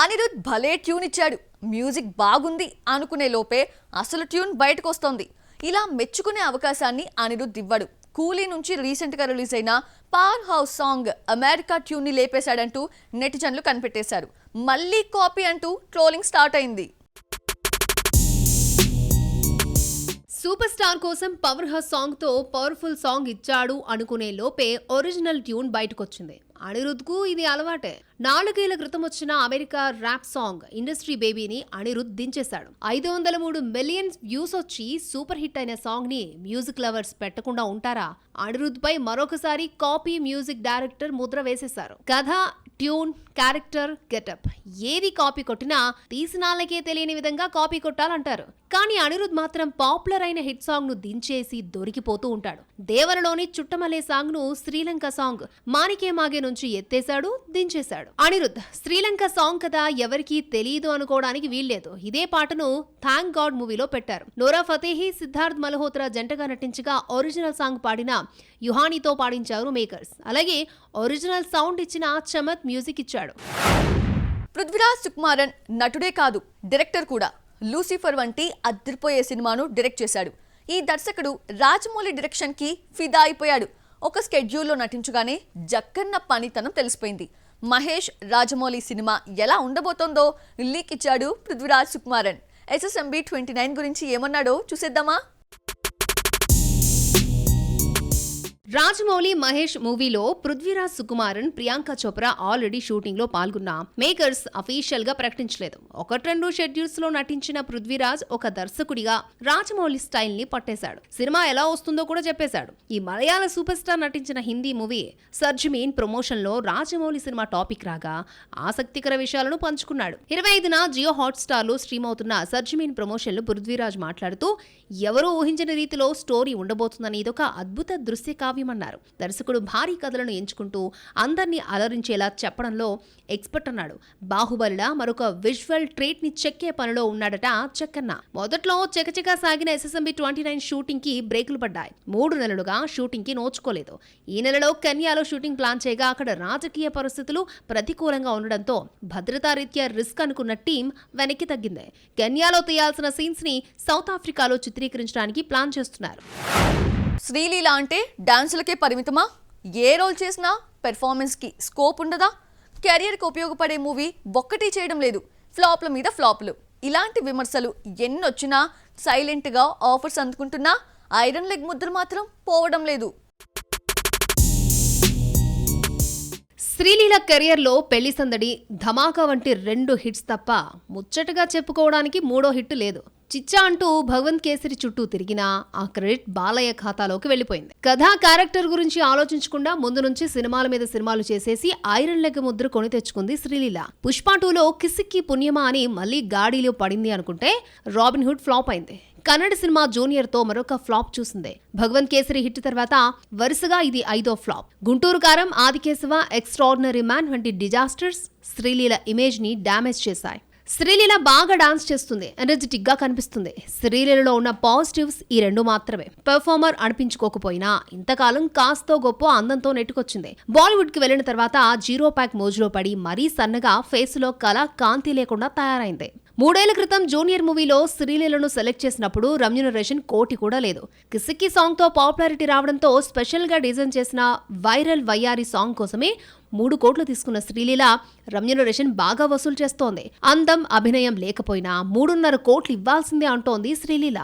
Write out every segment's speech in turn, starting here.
అనిరుద్ భలే ట్యూన్ ఇచ్చాడు, మ్యూజిక్ బాగుంది అనుకునే లోపే అసలు ట్యూన్ బయటకు వస్తోంది. ఇలా మెచ్చుకునే అవకాశాన్ని అనిరుద్ ఇవ్వడు. కూలీ నుంచి రీసెంట్ గా రిలీజ్ అయిన power house song America tune ని లేపేశాడంటూ నెటిజన్లు కనిపెట్టేశారు. మళ్ళీ కాపీ అంటూ ట్రోలింగ్ స్టార్ట్ అయింది. సూపర్ స్టార్ కోసం పవర్ హౌస్ సాంగ్ తో పవర్ఫుల్ సాంగ్ ఇచ్చాడు అనుకునే లోపే ఒరిజినల్ ట్యూన్ బయటకొచ్చింది. అనిరుద్ కు ఇది అలవాటే. 4 ఏళ్ల క్రితం వచ్చిన అమెరికా ర్యాప్ సాంగ్ ఇండస్ట్రీ బేబీని అనిరుద్ దించేశాడు. 503 మిలియన్ వ్యూస్ వచ్చి సూపర్ హిట్ అయిన సాంగ్ ని మ్యూజిక్ లవర్స్ పెట్టకుండా ఉంటారా? అనిరుద్ పై మరొకసారి కాపీ మ్యూజిక్ డైరెక్టర్ ముద్ర వేసేశారు. కథ, ట్యూన్, క్యారెక్టర్, గెటప్ ఏది కాపీ కొట్టినా తీసినాళ్ళకే తెలియని విధంగా కాపీ కొట్టాలంటారు. కానీ అనిరుద్ మాత్రం పాపులర్ అయిన హిట్ సాంగ్ ను దించేసి దొరికిపోతూ ఉంటాడు. దేవరలోని చుట్టమలే సాంగ్ ను శ్రీలంక సాంగ్ మానికే మాగే నుంచి ఎత్తేశాడు, దించేశాడు. అనిరుద్ శ్రీలంక సాంగ్ కదా ఎవరికీ తెలియదు అనుకోవడానికి వీల్లేదు. ఇదే పాటను థ్యాంక్ గాడ్ మూవీలో పెట్టారు. నోరా ఫతేహి, సిద్ధార్థ్ మల్హోత్రా జంటగా నటించగా ఒరిజినల్ సాంగ్ పాడిన యుహానితో పాడించారు మేకర్స్. అలాగే ఒరిజినల్ సౌండ్ ఇచ్చిన చమత్ మ్యూజిక్ ఇచ్చాడు. పృథ్వీరాజ్ సుకుమారన్ నటుడే కాదు, డైరెక్టర్ కూడా. లూసిఫర్ వంటి అదిరిపోయే సినిమాను డైరెక్ట్ చేశాడు. ఈ దర్శకుడు రాజమౌళి డైరెక్షన్ కి ఫిదా అయిపోయాడు. ఒక స్కెడ్యూల్లో నటించగానే జక్కన్న పనితనం తెలిసిపోయింది. మహేష్ రాజమౌళి సినిమా ఎలా ఉండబోతోందో లీక్ ఇచ్చాడు పృథ్వీరాజ్ సుకుమారన్. SSMB 29 గురించి ఏమన్నాడో చూసేద్దామా? రాజమౌళి మహేష్ మూవీలో పృథ్వీరాజ్ సుకుమారన్, ప్రియాంక చోప్రా ఆల్రెడీ షూటింగ్ లో పాల్గొన్న మేకర్స్ అఫీషియల్ గా ప్రకటించలేదు. 1-2 షెడ్యూల్స్ లో నటించిన పృథ్వీరాజ్ ఒక దర్శకుడిగా రాజమౌళి స్టైల్ ని పట్టేశాడు. సినిమా ఎలా వస్తుందో కూడా చెప్పేశాడు. ఈ మలయాళ సూపర్ స్టార్ నటించిన హిందీ మూవీ సర్జమీన్ ప్రమోషన్ లో రాజమౌళి సినిమా టాపిక్ రాగా ఆసక్తికర విషయాలను పంచుకున్నాడు. 25న జియో హాట్స్టార్ లో స్ట్రీమ్ అవుతున్న సర్జమీన్ ప్రమోషన్ లో పృథ్వీరాజ్ మాట్లాడుతూ ఎవరూ ఊహించిన రీతిలో స్టోరీ ఉండబోతుందని ఇదొక అద్భుత దృశ్య కావ్యమన్నారు. దర్శకుడు భారీ కథలను ఎంచుకుంటూ అందర్నీ అలరించేలా చెప్పడంలో ఎక్స్పర్ట్ అన్నాడు. బాహుబలిలా మరొక విజువల్ ట్రేట్ ని చెక్కే పనిలో ఉన్నాడట చెక్కన్న. మొదట్లో చకచకా సాగిన SSMB 29 షూటింగ్ కి బ్రేకులు పడ్డాయి. 3 నెలలుగా షూటింగ్ కి నోచుకోలేదు. ఈ నెలలో కెన్యాలో షూటింగ్ ప్లాన్ చేయగా అక్కడ రాజకీయ పరిస్థితులు ప్రతికూలంగా ఉండడంతో భద్రతా రీత్యా రిస్క్ అనుకున్న టీం వెనక్కి తగ్గింది. కెన్యాలో తీయాల్సిన సీన్స్ ని సౌత్ ఆఫ్రికాలో చిత్రీకరించడానికి ప్లాన్ చేస్తున్నారు. శ్రీలీల అంటే డాన్సులకే పరిమితమా? ఏ రోల్ చేసినా పెర్ఫార్మెన్స్ కి స్కోప్ ఉండదా? కెరియర్ కి ఉపయోగపడే మూవీ ఒక్కటి చేయడం లేదు, ఫ్లాప్ల మీద ఫ్లాప్లు. ఇలాంటి విమర్శలు ఎన్నొచ్చినా సైలెంట్ గా ఆఫర్స్ అందుకుంటున్నా ఐరన్ లెగ్ ముద్ర మాత్రం పోవడం లేదు. శ్రీలీల కెరియర్ లో పెళ్లి సందడి, ధమాకా వంటి 2 హిట్స్ తప్ప ముచ్చటగా చెప్పుకోవడానికి 3వ హిట్ లేదు. చిచ్చా అంటూ భగవంత్ కేసరి చుట్టూ తిరిగినా ఆ క్రెడిట్ బాలయ్య ఖాతాలోకి వెళ్లిపోయింది. కథా, క్యారెక్టర్ గురించి ఆలోచించకుండా ముందు నుంచి సినిమాల మీద సినిమాలు చేసేసి ఐరన్ లెగ్ ముద్ర కొని తెచ్చుకుంది శ్రీలీల. పుష్ప 2లో కిసిక్కి పుణ్యమా అని మళ్లీ గాడిలో పడింది అనుకుంటే రాబిన్ హుడ్ ఫ్లాప్ అయింది. కన్నడ సినిమా జూనియర్ తో మరొక ఫ్లాప్ చూసింది. భగవంత్ కేసరి హిట్ తర్వాత వరుసగా ఇది 5వ ఫ్లాప్. గుంటూరు కారం, ఆదికేశవ, ఎక్స్ట్రాడినరీ మ్యాన్ వంటి డిజాస్టర్స్ శ్రీలీల ఇమేజ్ ని డ్యామేజ్ చేశాయి. శ్రీలీల బాగా డాన్స్ చేస్తుంది, ఎనర్జెటిక్ గా కనిపిస్తుంది. శ్రీలీలలో ఉన్న పాజిటివ్స్ ఈ 2 మాత్రమే. పెర్ఫార్మర్ అనిపించుకోకపోయినా ఇంతకాలం కాస్తో గొప్ప అందంతో నెట్టుకొచ్చింది. బాలీవుడ్ కి వెళ్లిన తర్వాత 0 ప్యాక్ మోజులో పడి మరీ సన్నగా ఫేస్ లో కళ కాంతి లేకుండా తయారైంది. 3 ఏళ్ల క్రితం జూనియర్ మూవీలో శ్రీలీలను సెలెక్ట్ చేసినప్పుడు రెమ్యునరేషన్ 1 కోటి కూడా లేదు. కిసిక్కి సాంగ్ తో పాపులారిటీ రావడంతో స్పెషల్ గా డిజైన్ చేసిన వైరల్ వయ్యారి సాంగ్ కోసమే 3 కోట్లు తీసుకున్న శ్రీలీల రెమ్యునరేషన్ బాగా వసూలు చేస్తోంది. అందం, అభినయం లేకపోయినా 3.5 కోట్లు ఇవ్వాల్సిందే అంటోంది శ్రీలీల.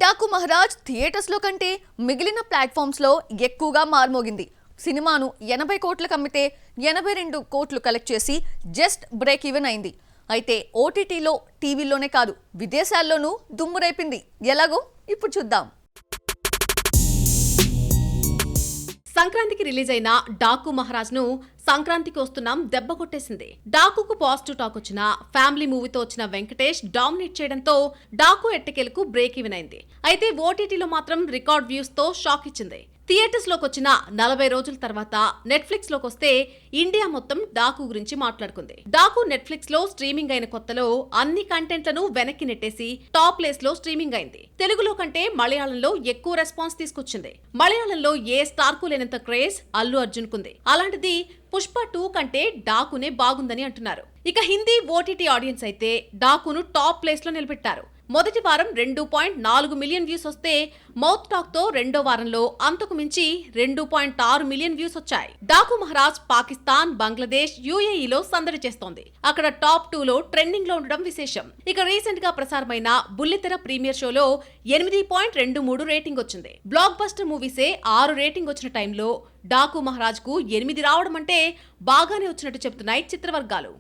డాకు మహారాజ్ థియేటర్స్ లో కంటే మిగిలిన ప్లాట్ఫామ్స్ లో ఎక్కువగా మార్మోగింది. సినిమాను 80 కోట్లకు అమ్మితే 82 కోట్లు కలెక్ట్ చేసి జస్ట్ బ్రేక్ ఈవెన్ అయింది. అయితే OTTలో, టీవీలోనే కాదు విదేశాల్లోనూ దుమ్ము రేపింది. ఎలాగో ఇప్పుడు చూద్దాం. సంక్రాంతికి రిలీజ్ అయిన డాకు మహారాజ్ ను సంక్రాంతికి వస్తున్నాం దెబ్బ కొట్టేసింది. డాకుకు పాజిటివ్ టాక్ వచ్చిన ఫ్యామిలీ మూవీతో వచ్చిన వెంకటేష్ డామినేట్ చేయడంతో డాకు ఎట్టకేలకు బ్రేక్ ఈవెన్ అయింది. అయితే OTTలో మాత్రం రికార్డ్ వ్యూస్ తో షాక్ ఇచ్చింది. థియేటర్స్ లోకి వచ్చిన 40 రోజుల తర్వాత నెట్ఫ్లిక్స్ లోకి వస్తే ఇండియా మొత్తం డాకు గురించి మాట్లాడుకుంది. డాకు నెట్ఫ్లిక్స్ లో స్ట్రీమింగ్ అయిన కొత్తలో అన్ని కంటెంట్లను వెనక్కి నెట్టేసి టాప్ ప్లేస్ లో స్ట్రీమింగ్ అయింది. తెలుగులో కంటే మలయాళంలో ఎక్కువ రెస్పాన్స్ తీసుకొచ్చింది. మలయాళంలో ఏ స్టార్ కు లేనంత క్రేజ్ అల్లు అర్జున్ కుంది. అలాంటిది పుష్ప 2 కంటే డాకునే బాగుందని అంటున్నారు. ఇక హిందీ ఓటీటీ ఆడియన్స్ అయితే డాకును టాప్ ప్లేస్ లో నిలబెట్టారు. మొదటి వారం 2.4 మిలియన్ వ్యూస్ వస్తే మౌత్ టాక్ తో రెండో వారంలో అంతకు మించి 2.6 మిలియన్ వ్యూస్ వచ్చాయి. డాకు మహారాజ్ పాకిస్తాన్, బంగ్లాదేశ్, యుఏఈలో సందడి చేస్తోంది. అక్కడ టాప్ 2 లో ట్రెండింగ్ లో ఉండడం విశేషం. ఇక రీసెంట్ గా ప్రసారమైన బుల్లితెర ప్రీమియర్ షోలో 8.23 రేటింగ్ వచ్చింది. బ్లాక్ బస్టర్ మూవీసే 6 రేటింగ్ వచ్చిన టైంలో డాకు మహారాజ్ కు 8 రావడం అంటే బాగానే వచ్చినట్టు చెప్తున్నాయి చిత్రవర్గాలు.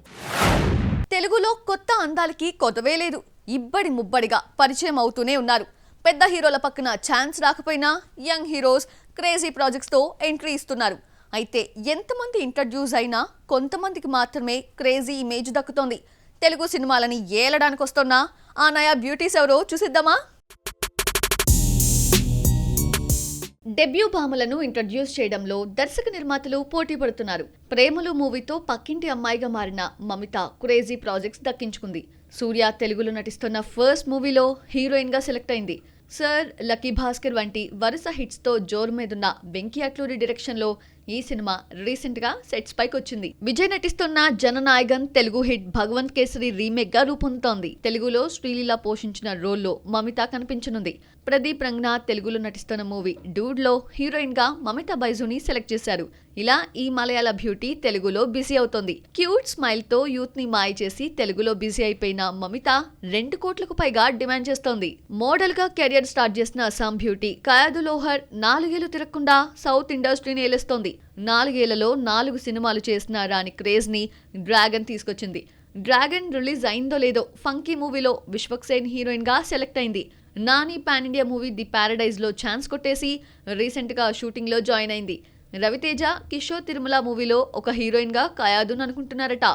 తెలుగులో కొత్త అందాలకి కొదవే లేదు. ఇబ్బడి ముబ్బడిగా పరిచయం అవుతూనే ఉన్నారు. పెద్ద హీరోల పక్కన ఛాన్స్ రాకపోయినా యంగ్ హీరోస్ క్రేజీ ప్రాజెక్ట్స్తో ఎంట్రీ ఇస్తున్నారు. అయితే ఎంతమంది ఇంట్రడ్యూస్ అయినా కొంతమందికి మాత్రమే క్రేజీ ఇమేజ్ దక్కుతోంది. తెలుగు సినిమాలని ఏలడానికి వస్తున్న ఆ నయా బ్యూటీస్ ఎవరో చూసిద్దామా? డెబ్యూ భామలను ఇంట్రడ్యూస్ చేయడంలో దర్శక నిర్మాతలు పోటీ పడుతున్నారు. ప్రేమలు మూవీతో పక్కింటి అమ్మాయిగా మారిన మమిత క్రేజీ ప్రాజెక్ట్స్ దక్కించుకుంది. సూర్య తెలుగులో నటిస్తున్న ఫస్ట్ మూవీలో హీరోయిన్ గా సెలెక్ట్ అయింది. సర్, లక్కీ భాస్కర్ వంటి వరుస హిట్స్ తో జోరు మీదున్న వెంకీ అట్లూరి డైరెక్షన్ లో ఈ సినిమా రీసెంట్ గా సెట్స్ పైకి వచ్చింది. విజయ్ నటిస్తున్న జననాయగన్ తెలుగు హిట్ భగవంత్ కేసరి రీమేక్ గా రూపొందుతోంది. తెలుగులో శ్రీలీల పోషించిన రోల్లో మమిత కనిపించనుంది. ప్రదీప్ రంగనాథ్ తెలుగులో నటిస్తున్న మూవీ డూడ్ లో హీరోయిన్ గా మమిత బైజుని సెలెక్ట్ చేశారు. ఇలా ఈ మలయాళ బ్యూటీ తెలుగులో బిజీ అవుతోంది. క్యూట్ స్మైల్ తో యూత్ ని మాయ చేసి తెలుగులో బిజీ అయిపోయిన మమిత 2 కోట్లకు పైగా డిమాండ్ చేస్తోంది. మోడల్ గా కెరియర్ స్టార్ట్ చేసిన అస్సాం బ్యూటీ కయాదు లోహర్ 4 ఏళ్లు తిరగకుండా సౌత్ ఇండస్ట్రీని ఏలేస్తోంది. 4 ఏళ్లలో 4 సినిమాలు చేసిన రాని క్రేజ్ ని డ్రాగన్ తీసుకొచ్చింది. డ్రాగన్ రిలీజ్ అయిందో లేదో ఫంకీ మూవీలో విశ్వక్సేన్ హీరోయిన్ గా సెలెక్ట్ అయింది. Nani pan India movie the Paradise లో ఛాన్స్ కొట్టేసి రీసెంట్ గా షూటింగ్ లో జాయిన్ అయింది. రవితేజ కిషోర్ తిరుమల మూవీలో ఒక హీరోయిన్ గా కయాదును అనుకుంటున్నారట.